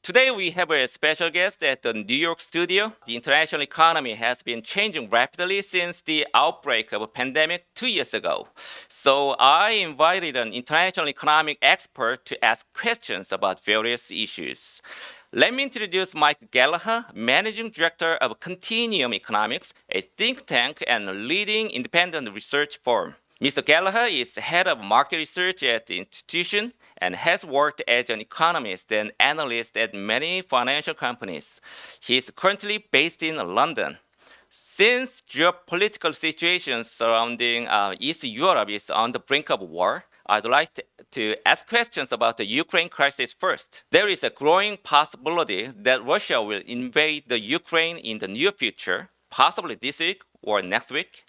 Today we have a special guest at the New York studio. The international economy has been changing rapidly since the outbreak of a pandemic 2 years ago. So I invited an international economic expert to ask questions about various issues. Let me introduce Mike Gallagher, Managing Director of Continuum Economics, a think tank and leading independent research firm. Mr. Gallagher is head of market research at the institution and has worked as an economist and analyst at many financial companies. He is currently based in London. Since geopolitical situation surrounding East Europe is on the brink of war, I'd like to ask questions about the Ukraine crisis first. There is a growing possibility that Russia will invade the Ukraine in the near future, possibly this week or next week.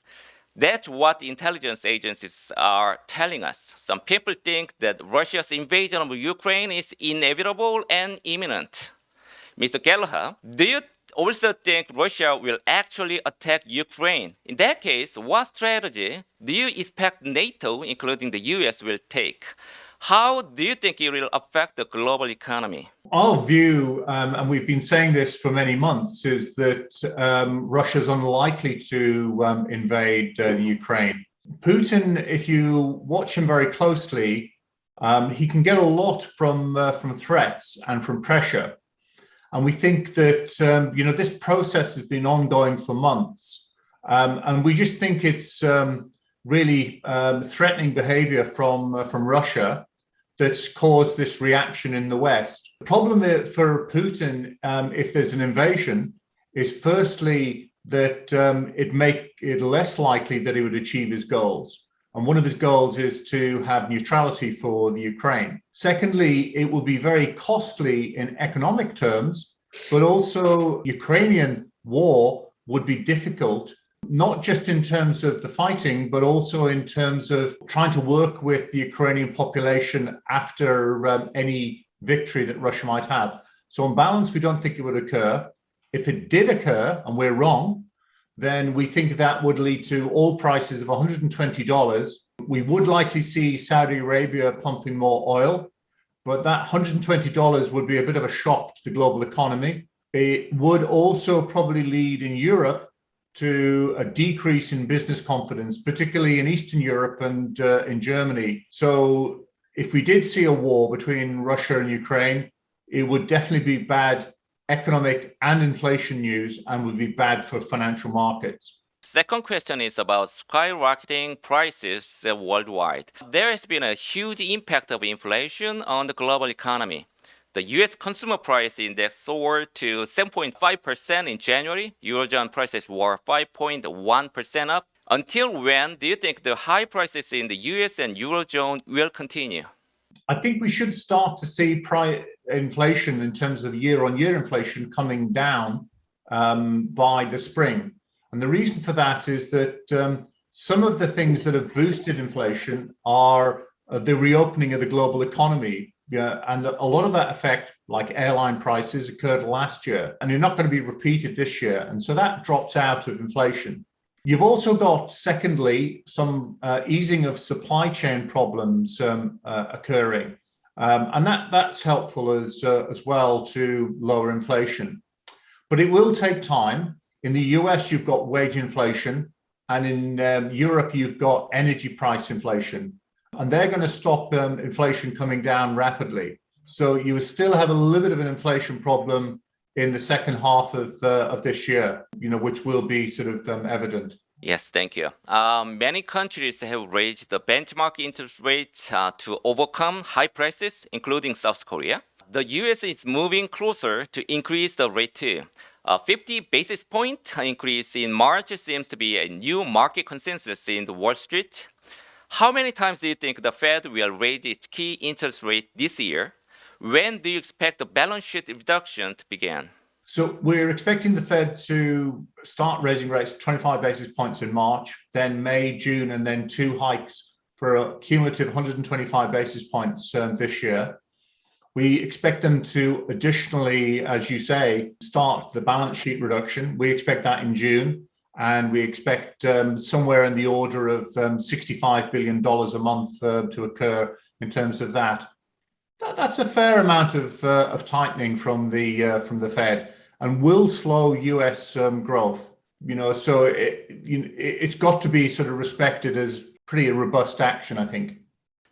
That's what intelligence agencies are telling us. Some people think that Russia's invasion of Ukraine is inevitable and imminent. Mr. Gallagher, do you also think Russia will actually attack Ukraine? In that case, what strategy do you expect NATO, including the US, will take? How do you think it will affect the global economy? Our view, and we've been saying this for many months, is that Russia's unlikely to invade Ukraine. Putin, if you watch him very closely, he can get a lot from threats and from pressure. And we think that this process has been ongoing for months, and we just think it's really threatening behavior from Russia that's caused this reaction in the West. The problem for Putin, if there's an invasion, is firstly that it make it less likely that he would achieve his goals. And one of his goals is to have neutrality for the Ukraine. Secondly, it will be very costly in economic terms, but also Ukrainian war would be difficult, not just in terms of the fighting, but also in terms of trying to work with the Ukrainian population after any victory that Russia might have. So on balance, we don't think it would occur. If it did occur, and we're wrong, then we think that would lead to oil prices of $120. We would likely see Saudi Arabia pumping more oil, but that $120 would be a bit of a shock to the global economy. It would also probably lead in Europe to a decrease in business confidence, particularly in Eastern Europe and in Germany. So if we did see a war between Russia and Ukraine, it would definitely be bad economic and inflation news and would be bad for financial markets. Second question is about skyrocketing prices worldwide. There has been a huge impact of inflation on the global economy. The U.S. Consumer Price Index soared to 7.5% in January. Eurozone prices were 5.1% up. Until when do you think the high prices in the U.S. and Eurozone will continue? I think we should start to see inflation in terms of year-on-year inflation coming down by the spring. And the reason for that is that some of the things that have boosted inflation are the reopening of the global economy. Yeah, and a lot of that effect, like airline prices, occurred last year, and they're not going to be repeated this year. And so that drops out of inflation. You've also got, secondly, some easing of supply chain problems occurring. And that's helpful as well to lower inflation. But it will take time. In the US, you've got wage inflation, and in Europe, you've got energy price inflation. And they're going to stop inflation coming down rapidly. So you will still have a little bit of an inflation problem in the second half of this year, which will be sort of evident. Yes, thank you. Many countries have raised the benchmark interest rates to overcome high prices, including South Korea. The US is moving closer to increase the rate too. A 50 basis point increase in March seems to be a new market consensus in the Wall Street. How many times do you think the Fed will raise its key interest rate this year? When do you expect the balance sheet reduction to begin? So we're expecting the Fed to start raising rates 25 basis points in March, then May, June, and then 2 hikes for a cumulative 125 basis points this year. We expect them to additionally, as you say, start the balance sheet reduction. We expect that in June. And we expect somewhere in the order of $65 billion a month to occur in terms of that. That's a fair amount of tightening from the Fed, and will slow U.S. growth. So it's got to be sort of respected as pretty robust action, I think.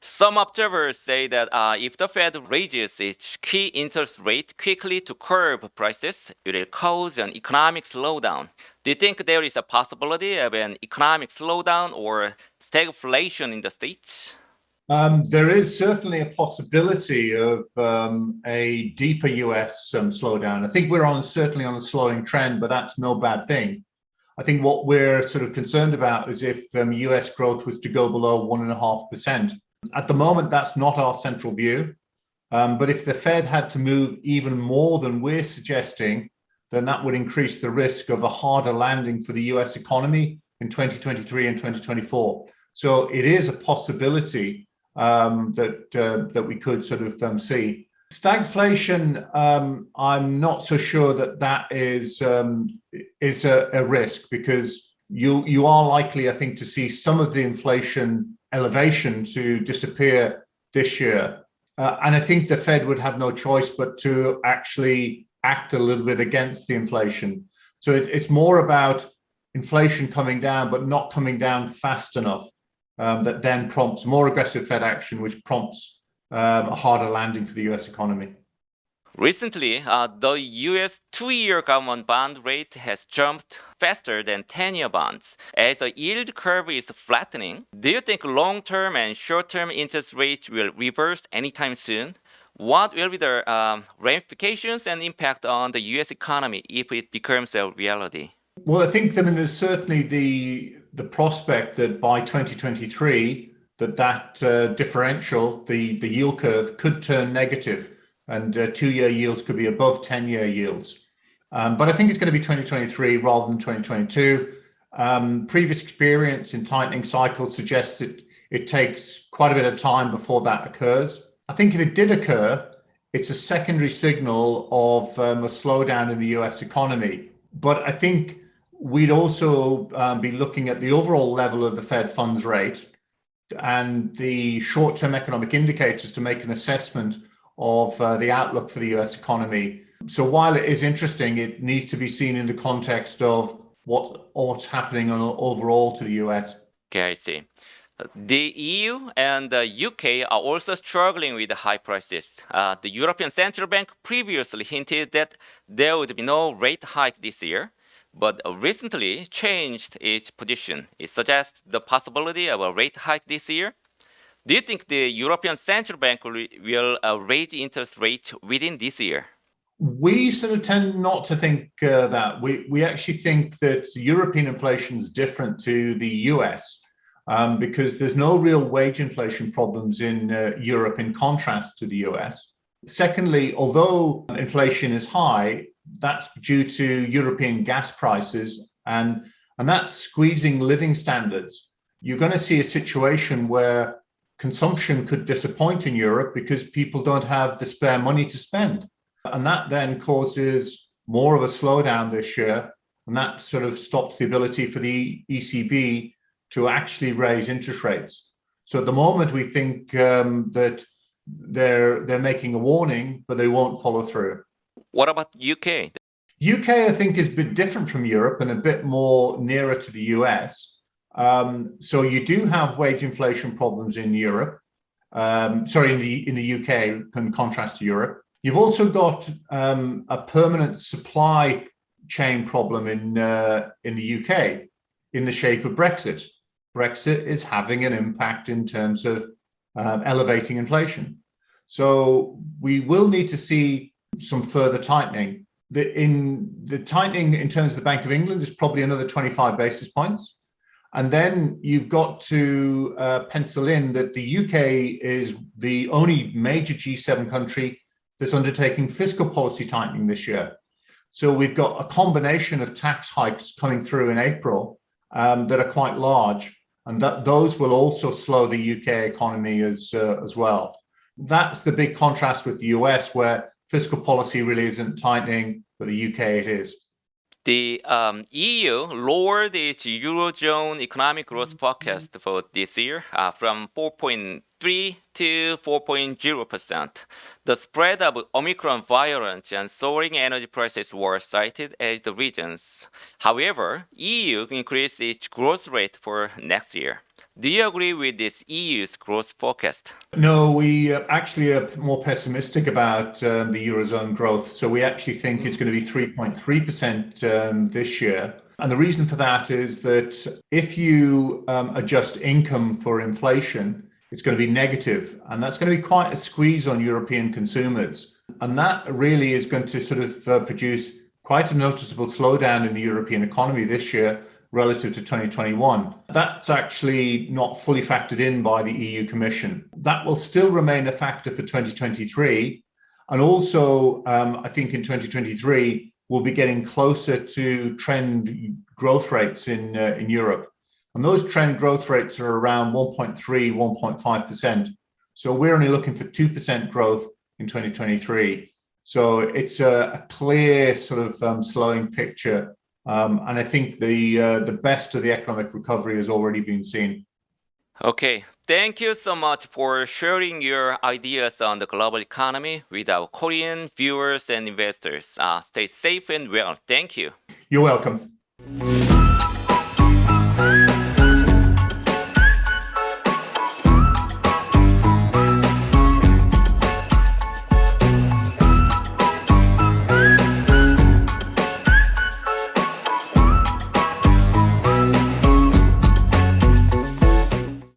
Some observers say that if the Fed raises its key interest rate quickly to curb prices, it will cause an economic slowdown. Do you think there is a possibility of an economic slowdown or stagflation in the States? There is certainly a possibility of a deeper US slowdown. I think we're certainly on a slowing trend, but that's no bad thing. I think what we're sort of concerned about is if US growth was to go below 1.5%. At the moment, that's not our central view. But if the Fed had to move even more than we're suggesting, then that would increase the risk of a harder landing for the US economy in 2023 and 2024. So it is a possibility that we could sort of see. Stagflation, I'm not so sure that is a risk, because you are likely, I think, to see some of the inflation elevation to disappear this year. And I think the Fed would have no choice but to actually act a little bit against the inflation. So it's more about inflation coming down, but not coming down fast enough, that then prompts more aggressive Fed action, which prompts a harder landing for the US economy. Recently, the US 2-year government bond rate has jumped faster than 10-year bonds. As the yield curve is flattening, do you think long-term and short-term interest rates will reverse anytime soon? What will be the ramifications and impact on the US economy if it becomes a reality? Well, I think there's certainly the prospect that by 2023, that differential, the yield curve, could turn negative, and 2-year yields could be above 10-year yields. But I think it's going to be 2023 rather than 2022. Previous experience in tightening cycles suggests it takes quite a bit of time before that occurs. I think if it did occur, it's a secondary signal of a slowdown in the US economy. But I think we'd also be looking at the overall level of the Fed funds rate and the short-term economic indicators to make an assessment of the outlook for the US economy. So while it is interesting, it needs to be seen in the context of what's happening overall to the US. Okay, I see. The EU and the UK are also struggling with the high prices. The European Central Bank previously hinted that there would be no rate hike this year, but recently changed its position. It suggests the possibility of a rate hike this year. Do you think the European Central Bank will raise interest rates within this year? We sort of tend not to think that. We actually think that European inflation is different to the US, because there's no real wage inflation problems in Europe in contrast to the US. Secondly, although inflation is high, that's due to European gas prices, and that's squeezing living standards. You're going to see a situation where consumption could disappoint in Europe because people don't have the spare money to spend. And that then causes more of a slowdown this year. And that sort of stops the ability for the ECB to actually raise interest rates. So at the moment, we think that they're making a warning, but they won't follow through. What about UK? UK, I think, has been different from Europe and a bit more nearer to the US. So you do have wage inflation problems in Europe, in the UK in contrast to Europe. You've also got a permanent supply chain problem in the UK in the shape of Brexit. Brexit is having an impact in terms of elevating inflation. So we will need to see some further tightening. The tightening in terms of the Bank of England is probably another 25 basis points. And then you've got to pencil in that the UK is the only major G7 country that's undertaking fiscal policy tightening this year. So we've got a combination of tax hikes coming through in April that are quite large, and that those will also slow the UK economy as well. That's the big contrast with the US, where fiscal policy really isn't tightening, but the UK it is. The EU lowered its Eurozone economic growth forecast for this year from 4.3 to 4.0%. The spread of Omicron variant and soaring energy prices were cited as the reasons. However, EU increased its growth rate for next year. Do you agree with this EU's growth forecast? No, we actually are more pessimistic about the Eurozone growth. So we actually think it's going to be 3.3% this year. And the reason for that is that if you adjust income for inflation, it's going to be negative. And that's going to be quite a squeeze on European consumers. And that really is going to sort of produce quite a noticeable slowdown in the European economy this year relative to 2021. That's actually not fully factored in by the EU Commission. That will still remain a factor for 2023. And also, I think in 2023, we'll be getting closer to trend growth rates in Europe. And those trend growth rates are around 1.3, 1.5%. So we're only looking for 2% growth in 2023. So it's a clear sort of slowing picture. And I think the best of the economic recovery has already been seen. Okay, thank you so much for sharing your ideas on the global economy with our Korean viewers and investors. Stay safe and well. Thank you. You're welcome.